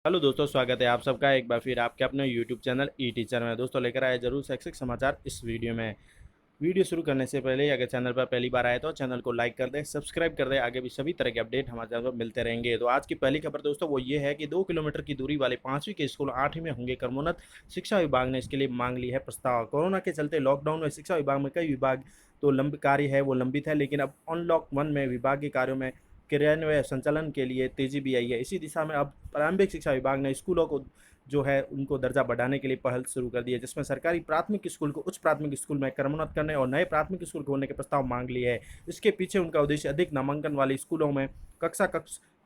Hello दोस्तों, स्वागत है आप सबका एक बार फिर आपके अपने यूट्यूब चैनल ई टीचर में। दोस्तों लेकर आए जरूर शैक्षिक समाचार इस वीडियो में। वीडियो शुरू करने से पहले अगर चैनल पर पहली बार आए तो चैनल को लाइक कर दें, सब्सक्राइब कर दें। आगे भी सभी तरह के अपडेट हमारे चैनल पर मिलते रहेंगे। तो आज की पहली खबर दोस्तों वो ये है कि 2 किलोमीटर की दूरी वाले 5वीं के स्कूल 8वीं में होंगे क्रमोन्नत। शिक्षा विभाग ने इसके लिए मांग ली है प्रस्ताव। कोरोना के चलते लॉकडाउन में शिक्षा विभाग में कई विभाग तो कार्य है वो लंबित है, लेकिन अब अनलॉक 1 में विभाग के कार्यों में क्रियान्वयन संचालन के लिए तेजी भी आई है। इसी दिशा में अब प्रारंभिक शिक्षा विभाग ने स्कूलों को जो है उनको दर्जा बढ़ाने के लिए पहल शुरू कर दी है, जिसमें सरकारी प्राथमिक स्कूल को उच्च प्राथमिक स्कूल में क्रमोन्नत करने और नए प्राथमिक स्कूल खोलने के प्रस्ताव मांग लिए है। इसके पीछे उनका उद्देश्य अधिक नामांकन वाले स्कूलों में कक्ष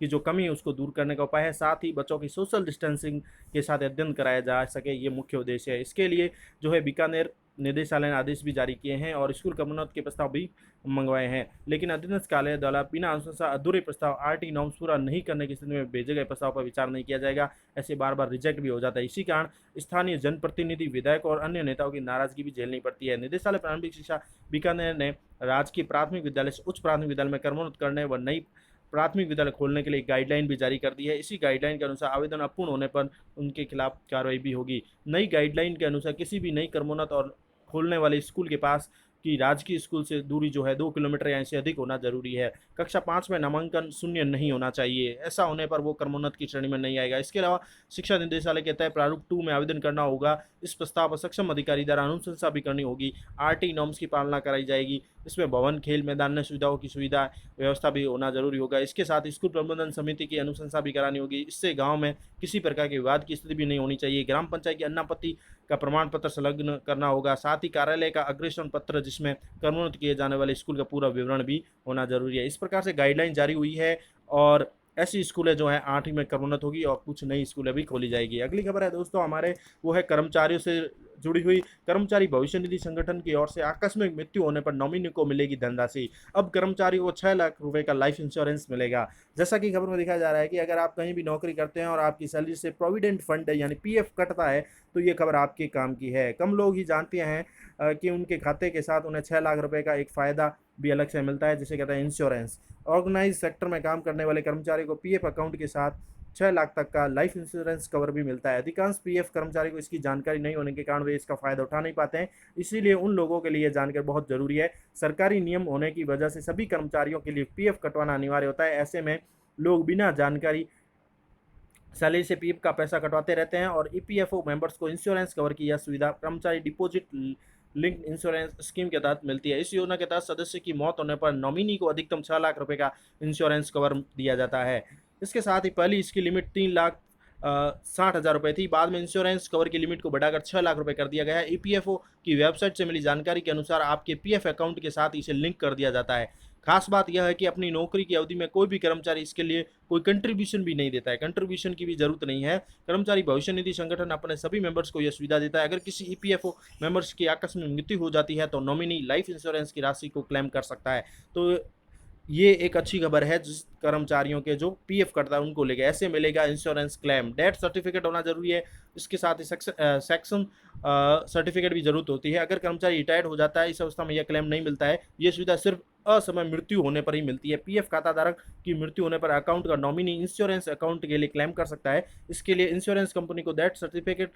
की जो कमी है उसको दूर करने का उपाय है। साथ ही बच्चों की सोशल डिस्टेंसिंग के साथ अध्ययन कराया जा सके, ये मुख्य उद्देश्य है। इसके लिए जो है बीकानेर निदेशालय ने आदेश भी जारी किए हैं और स्कूल क्रमोन्नत के प्रस्ताव भी मंगवाए हैं, लेकिन अधीनस्थ कार्यालय द्वारा बिना अनुशंसा अधूरे प्रस्ताव आरटी नॉर्म्स पूरा नहीं करने की स्थिति में भेजे गए प्रस्ताव पर विचार नहीं किया जाएगा। ऐसे बार बार रिजेक्ट भी हो जाता है। इसी कारण स्थानीय जनप्रतिनिधि, विधायक और अन्य नेताओं की नाराजगी भी झेलनी पड़ती है। निदेशालय प्रारंभिक शिक्षा बीकानेर ने राजकीय प्राथमिक विद्यालय से उच्च प्राथमिक विद्यालय में क्रमोन्नत करने व नई प्राथमिक विद्यालय खोलने के लिए गाइडलाइन भी जारी कर दी है। इसी गाइडलाइन के अनुसार आवेदन अपूर्ण होने पर उनके खिलाफ कार्रवाई भी होगी। नई गाइडलाइन के अनुसार किसी भी नई क्रमोन्नत और खोलने वाले स्कूल के पास की राजकीय स्कूल से दूरी जो है 2 किलोमीटर या इससे अधिक होना जरूरी है। कक्षा 5 में नामांकन शून्य नहीं होना चाहिए। ऐसा होने पर वो क्रमोन्नत की श्रेणी में नहीं आएगा। इसके अलावा शिक्षा निदेशालय के तय प्रारूप 2 में आवेदन करना होगा। इस प्रस्ताव पर सक्षम अधिकारी द्वारा अनुशंसा भी करनी होगी। आरटी नॉर्म्स की पालना कराई जाएगी। इसमें भवन, खेल मैदान में सुविधाओं की सुविधा व्यवस्था भी होना जरूरी होगा। इसके साथ स्कूल प्रबंधन समिति की अनुशंसा भी करानी होगी। इससे गांव में किसी प्रकार के विवाद की स्थिति भी नहीं होनी चाहिए। ग्राम पंचायत की अनापत्ति का प्रमाण पत्र संलग्न करना होगा। साथ ही कार्यालय का अग्रेषण पत्र जिसमें क्रमोन्नत किए जाने वाले स्कूल का पूरा विवरण भी होना जरूरी है। इस प्रकार से गाइडलाइन जारी हुई है और ऐसी स्कूलें जो है 8वीं में क्रमोन्नत होगी और कुछ नई स्कूलें भी खोली जाएगी। अगली खबर है दोस्तों हमारे वो है कर्मचारियों से जुड़ी हुई। कर्मचारी भविष्य निधि संगठन की ओर से आकस्मिक मृत्यु होने पर नॉमिनी को मिलेगी धनराशि। अब कर्मचारियों को 6 लाख रुपए का लाइफ इंश्योरेंस मिलेगा। जैसा कि खबर में दिखाया जा रहा है कि अगर आप कहीं भी नौकरी करते हैं और आपकी सैलरी से प्रोविडेंट फंड यानी पीएफ कटता है तो ये खबर आपके काम की है। कम लोग ही जानते हैं कि उनके खाते के साथ उन्हें 6 लाख रुपए का एक फ़ायदा भी अलग से मिलता है, जिसे कहते हैं इंश्योरेंस। ऑर्गेनाइज सेक्टर में काम करने वाले कर्मचारी को पीएफ अकाउंट के साथ 6 लाख तक का लाइफ इंश्योरेंस कवर भी मिलता है। अधिकांश पीएफ कर्मचारी को इसकी जानकारी नहीं होने के कारण वे इसका फ़ायदा उठा नहीं पाते हैं। इसीलिए उन लोगों के लिए जानकारी बहुत ज़रूरी है। सरकारी नियम होने की वजह से सभी कर्मचारियों के लिए पीएफ कटवाना अनिवार्य होता है। ऐसे में लोग बिना जानकारी सैलरी से पीएफ का पैसा कटवाते रहते हैं और ईपीएफओ मेंबर्स को इंश्योरेंस कवर की यह सुविधा कर्मचारी डिपॉजिट लिंक इंश्योरेंस स्कीम के तहत मिलती है। इस योजना के तहत सदस्य की मौत होने पर नॉमिनी को अधिकतम 6 लाख रुपए का इंश्योरेंस कवर दिया जाता है। इसके साथ ही पहली इसकी लिमिट 3,60,000 रुपये थी। बाद में इंश्योरेंस कवर की लिमिट को बढ़ाकर 6 लाख रुपए कर दिया गया है। ईपीएफओ की वेबसाइट से मिली जानकारी के अनुसार आपके पीएफ अकाउंट के साथ इसे लिंक कर दिया जाता है। खास बात यह है कि अपनी नौकरी की अवधि में कोई भी कर्मचारी इसके लिए कोई कंट्रीब्यूशन भी नहीं देता है। कंट्रीब्यूशन की भी जरूरत नहीं है। कर्मचारी भविष्य निधि संगठन अपने सभी मेंबर्स को यह सुविधा देता है। अगर किसी ईपीएफओ मेंबर्स की आकस्मिक मृत्यु हो जाती है तो नॉमिनी लाइफ इंश्योरेंस की राशि को क्लेम कर सकता है। तो ये एक अच्छी खबर है जिस कर्मचारियों के जो पीएफ कटता है उनको लेके ऐसे मिलेगा इंश्योरेंस क्लेम। डेथ सर्टिफिकेट होना जरूरी है। इसके साथ ही सेक्शन सर्टिफिकेट भी जरूरत होती है। अगर कर्मचारी रिटायर्ड हो जाता है इस अवस्था में यह क्लेम नहीं मिलता है। ये सुविधा सिर्फ असमय मृत्यु होने पर ही मिलती है। पीएफ खाताधारक की मृत्यु होने पर अकाउंट का नॉमिनी इंश्योरेंस अकाउंट के लिए क्लेम कर सकता है। इसके लिए इंश्योरेंस कंपनी को डेथ सर्टिफिकेट,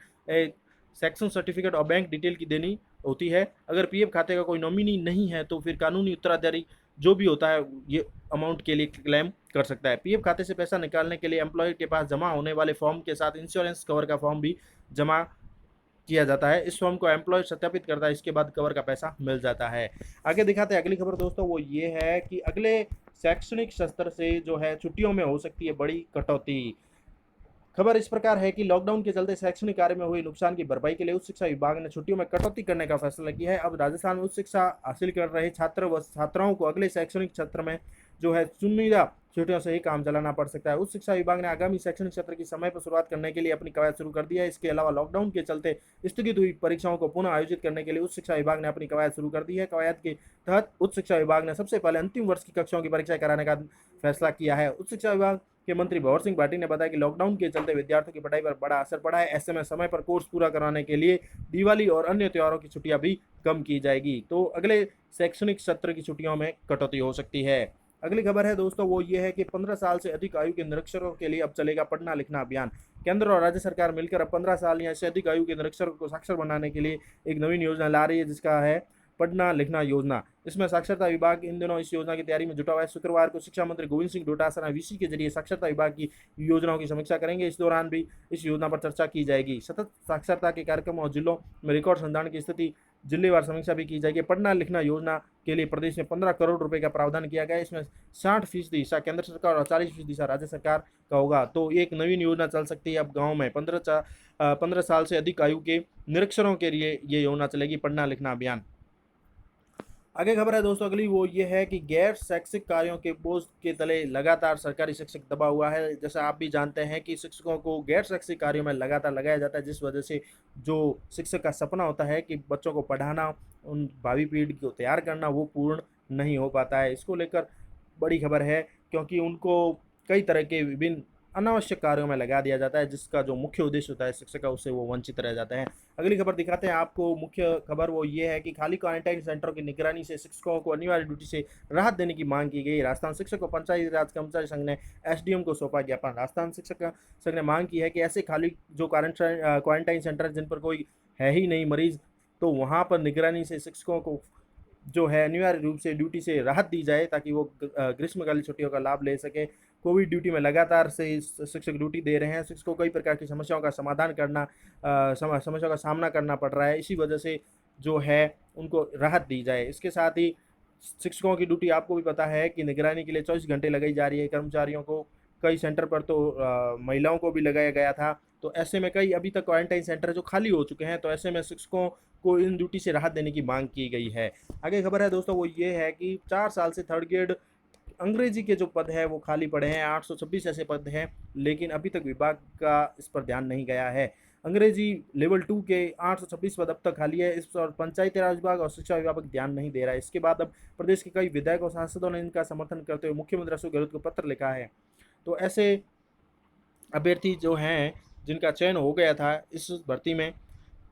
सेक्शन सर्टिफिकेट और बैंक डिटेल की देनी होती है। अगर पीएफ खाते का कोई नॉमिनी नहीं है तो फिर कानूनी उत्तराधिकारी जो भी होता है ये अमाउंट के लिए क्लेम कर सकता है। पीएफ खाते से पैसा निकालने के लिए एम्प्लॉय के पास जमा होने वाले फॉर्म के साथ इंश्योरेंस कवर का फॉर्म भी जमा किया जाता है। इस फॉर्म को एम्प्लॉय सत्यापित करता है, इसके बाद कवर का पैसा मिल जाता है। आगे दिखाते हैं अगली खबर दोस्तों, वो ये है कि अगले शैक्षणिक सत्र से जो है छुट्टियों में हो सकती है बड़ी कटौती। खबर इस प्रकार है कि लॉकडाउन के चलते शैक्षणिक कार्य में हुई नुकसान की भरपाई के लिए उच्च शिक्षा विभाग ने छुट्टियों में कटौती करने का फैसला किया है। अब राजस्थान में उच्च शिक्षा हासिल कर रहे छात्र व छात्राओं को अगले शैक्षणिक सत्र में जो है चुनिंदा छुट्टियों से ही काम चलाना पड़ सकता है। उच्च शिक्षा विभाग ने आगामी शैक्षणिक सत्र की समय पर शुरुआत करने के लिए अपनी कवायद शुरू कर दी है। इसके अलावा लॉकडाउन के चलते स्थगित हुई परीक्षाओं को पुनः आयोजित करने के लिए उच्च शिक्षा विभाग ने अपनी कवायद शुरू कर दी है। कवायद के तहत उच्च शिक्षा विभाग ने सबसे पहले अंतिम वर्ष की कक्षाओं की परीक्षा कराने का फैसला किया है। उच्च शिक्षा विभाग के मंत्री भंवर सिंह भाटी ने बताया कि लॉकडाउन के चलते विद्यार्थियों की पढ़ाई पर बड़ा असर पड़ा है। ऐसे में समय पर कोर्स पूरा कराने के लिए दिवाली और अन्य त्योहारों की छुट्टियां भी कम की जाएगी। तो अगले शैक्षणिक सत्र की छुट्टियों में कटौती हो सकती है। अगली खबर है दोस्तों वो ये है कि 15 साल से अधिक आयु के निरक्षरों के लिए अब चलेगा पढ़ना लिखना अभियान। केंद्र और राज्य सरकार मिलकर अब 15 साल या इससे अधिक आयु के निरक्षरों को साक्षर बनाने के लिए एक नवीन योजना ला रही है, जिसका है पढ़ना लिखना योजना। इसमें साक्षरता विभाग इन दिनों इस योजना की तैयारी में जुटा हुआ है। शुक्रवार को शिक्षा मंत्री गोविंद सिंह डोटासरा वीसी के जरिए साक्षरता विभाग की योजनाओं की समीक्षा करेंगे। इस दौरान भी इस योजना पर चर्चा की जाएगी। सतत साक्षरता के कार्यक्रम और जिलों में रिकॉर्ड संधारण की स्थिति जिलेवार समीक्षा भी की जाएगी। पढ़ना लिखना योजना के लिए प्रदेश में 15 करोड़ रुपए का प्रावधान किया गया है। इसमें 60% हिस्सा केंद्र सरकार और 40% हिस्सा राज्य सरकार का होगा। तो एक नवीन योजना चल सकती है अब गाँव में। 15 साल से अधिक आयु के निरक्षरों के लिए ये योजना चलेगी, पढ़ना लिखना अभियान। आगे खबर है दोस्तों अगली वो ये है कि गैर शैक्षिक कार्यों के बोझ के तले लगातार सरकारी शिक्षक दबा हुआ है। जैसा आप भी जानते हैं कि शिक्षकों को गैर शैक्षिक कार्यों में लगातार लगाया जाता है, जिस वजह से जो शिक्षक का सपना होता है कि बच्चों को पढ़ाना, उन भावी पीढ़ी को तैयार करना, वो पूर्ण नहीं हो पाता है। इसको लेकर बड़ी खबर है, क्योंकि उनको कई तरह के विभिन्न अनावश्यक कार्यों में लगा दिया जाता है, जिसका जो मुख्य उद्देश्य होता है शिक्षक का, उससे वो वंचित रह जाते हैं। अगली खबर दिखाते हैं आपको। मुख्य खबर वो ये है कि खाली क्वारंटाइन सेंटरों की निगरानी से शिक्षकों को अनिवार्य ड्यूटी से राहत देने की मांग की गई। राजस्थान शिक्षक और पंचायती राज कर्मचारी संघ ने एसडीएम को सौंपा ज्ञापन। राजस्थान शिक्षक संघ ने मांग की है कि ऐसे खाली जो क्वारंटाइन सेंटर जिन पर कोई है ही नहीं मरीज, तो वहाँ पर निगरानी से शिक्षकों को जो है अनिवार्य रूप से ड्यूटी से राहत दी जाए, ताकि वो ग्रीष्मकालीन छुट्टियों का लाभ ले सके। कोविड ड्यूटी में लगातार से शिक्षक ड्यूटी दे रहे हैं। शिक्षकों को कई प्रकार की समस्याओं का समाधान करना समस्याओं का सामना करना पड़ रहा है। इसी वजह से जो है उनको राहत दी जाए। इसके साथ ही शिक्षकों की ड्यूटी आपको भी पता है कि निगरानी के लिए 24 घंटे लगाई जा रही है। कर्मचारियों को कई सेंटर पर तो महिलाओं को भी लगाया गया था। तो ऐसे में कई अभी तक क्वारंटाइन सेंटर जो खाली हो चुके हैं, तो ऐसे में शिक्षकों को इन ड्यूटी से राहत देने की मांग की गई है। आगे खबर है दोस्तों वो ये है कि 4 साल से थर्ड ग्रेड अंग्रेजी के जो पद है वो खाली पड़े हैं। 826 ऐसे पद हैं, लेकिन अभी तक विभाग का इस पर ध्यान नहीं गया है। अंग्रेजी लेवल 2 के 826 पद अब तक खाली है। इस पर पंचायती राज विभाग और शिक्षा विभाग ध्यान नहीं दे रहा है। इसके बाद अब प्रदेश के कई विधायक और सांसदों ने इनका समर्थन करते हुए मुख्यमंत्री अशोक गहलोत को पत्र लिखा है। तो ऐसे अभ्यर्थी जो हैं जिनका चयन हो गया था इस भर्ती में,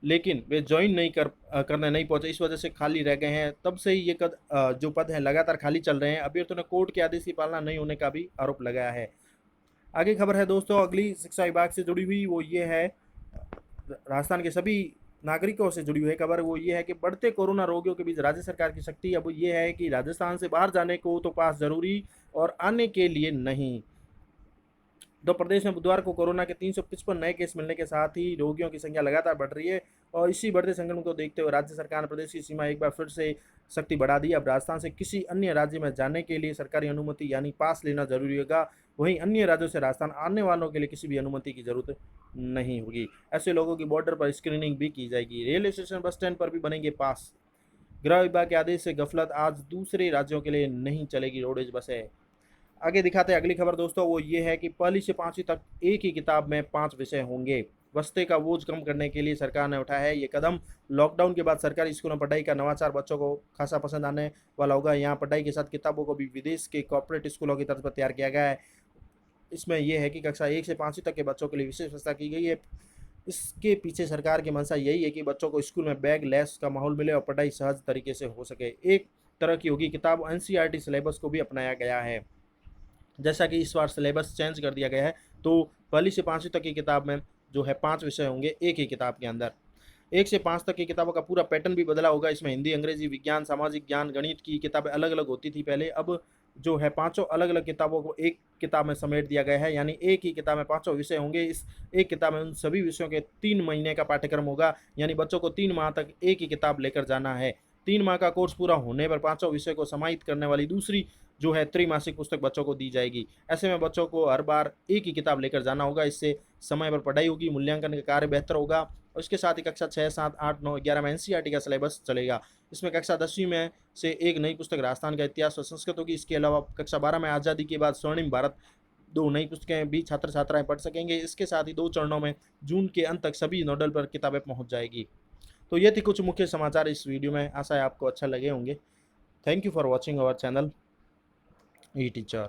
लेकिन वे ज्वाइन नहीं करने नहीं पहुंचे, इस वजह से खाली रह गए हैं। तब से ही ये जो पद हैं लगातार खाली चल रहे हैं। अभ्यर्थियों ने कोर्ट के आदेश की पालना नहीं होने का भी आरोप लगाया है। आगे खबर है दोस्तों अगली शिक्षा विभाग से जुड़ी हुई, वो ये है राजस्थान के सभी नागरिकों से जुड़ी हुई खबर। वो ये है कि बढ़ते कोरोना रोगियों के बीच राज्य सरकार की सख्ती अब ये है कि राजस्थान से बाहर जाने को तो पास जरूरी और आने के लिए नहीं। तो प्रदेश में बुधवार को कोरोना के 355 नए केस मिलने के साथ ही रोगियों की संख्या लगातार बढ़ रही है, और इसी बढ़ते संक्रमण को देखते हुए राज्य सरकार ने प्रदेश की सीमा एक बार फिर से सख्ती बढ़ा दी। अब राजस्थान से किसी अन्य राज्य में जाने के लिए सरकारी अनुमति यानी पास लेना जरूरी होगा। वहीं अन्य राज्यों से राजस्थान आने वालों के लिए किसी भी अनुमति की जरूरत नहीं होगी। ऐसे लोगों की बॉर्डर पर स्क्रीनिंग भी की जाएगी। रेलवे स्टेशन बस स्टैंड पर भी बनेंगे पास। गृह विभाग के आदेश से गफलत, आज दूसरे राज्यों के लिए नहीं चलेगी रोडवेज बसें। आगे दिखाते हैं अगली खबर दोस्तों, वो ये है कि पहली से 5वीं तक एक ही किताब में 5 विषय होंगे। बस्ते का बोझ कम करने के लिए सरकार ने उठाया है ये कदम। लॉकडाउन के बाद सरकारी स्कूलों में पढ़ाई का नवाचार बच्चों को खासा पसंद आने वाला होगा। यहाँ पढ़ाई के साथ किताबों को भी विदेश के कॉर्पोरेट स्कूलों की तर्ज पर तैयार किया गया है। इसमें यह है कि कक्षा 1 से 5वीं तक के बच्चों के लिए विशेष व्यवस्था की गई है। इसके पीछे सरकार की मंशा यही है कि बच्चों को स्कूल में बैग लेस का माहौल मिले और पढ़ाई सहज तरीके से हो सके। एक तरह की होगी किताब। एनसीईआरटी सिलेबस को भी अपनाया गया है। जैसा कि इस बार सिलेबस चेंज कर दिया गया है, तो पहली से 5वीं तक की किताब में जो है 5 विषय होंगे एक ही किताब के अंदर। 1 से 5 तक की किताबों का पूरा पैटर्न भी बदला होगा। इसमें हिंदी, अंग्रेजी, विज्ञान, सामाजिक ज्ञान, गणित की किताबें अलग अलग होती थी पहले। अब जो है 5 अलग अलग किताबों को एक किताब में समेट दिया गया है, यानी एक ही किताब में 5 विषय होंगे। इस एक किताब में उन सभी विषयों के 3 महीने का पाठ्यक्रम होगा, यानी बच्चों को 3 माह तक एक ही किताब लेकर जाना है। 3 माह का कोर्स पूरा होने पर 5 विषय को समाहित करने वाली दूसरी जो है त्रैमासिक पुस्तक बच्चों को दी जाएगी। ऐसे में बच्चों को हर बार एक ही किताब लेकर जाना होगा। इससे समय पर पढ़ाई होगी, मूल्यांकन का कार्य बेहतर होगा। और इसके साथ ही कक्षा 6, 7, 8, 9, 11 में एनसीईआरटी का सिलेबस चलेगा। इसमें कक्षा 10वीं में से एक नई पुस्तक राजस्थान का इतिहास और संस्कृत होगी। इसके अलावा कक्षा 12 में आज़ादी के बाद स्वर्णिम भारत 2 नई पुस्तकें भी छात्र छात्राएं पढ़ सकेंगे। इसके साथ ही 2 चरणों में जून के अंत तक सभी नोडल पर किताबें पहुंच जाएगी। तो ये थी कुछ मुख्य समाचार इस वीडियो में। आशा है आपको अच्छा लगे होंगे। Thank you for watching our channel E teacher.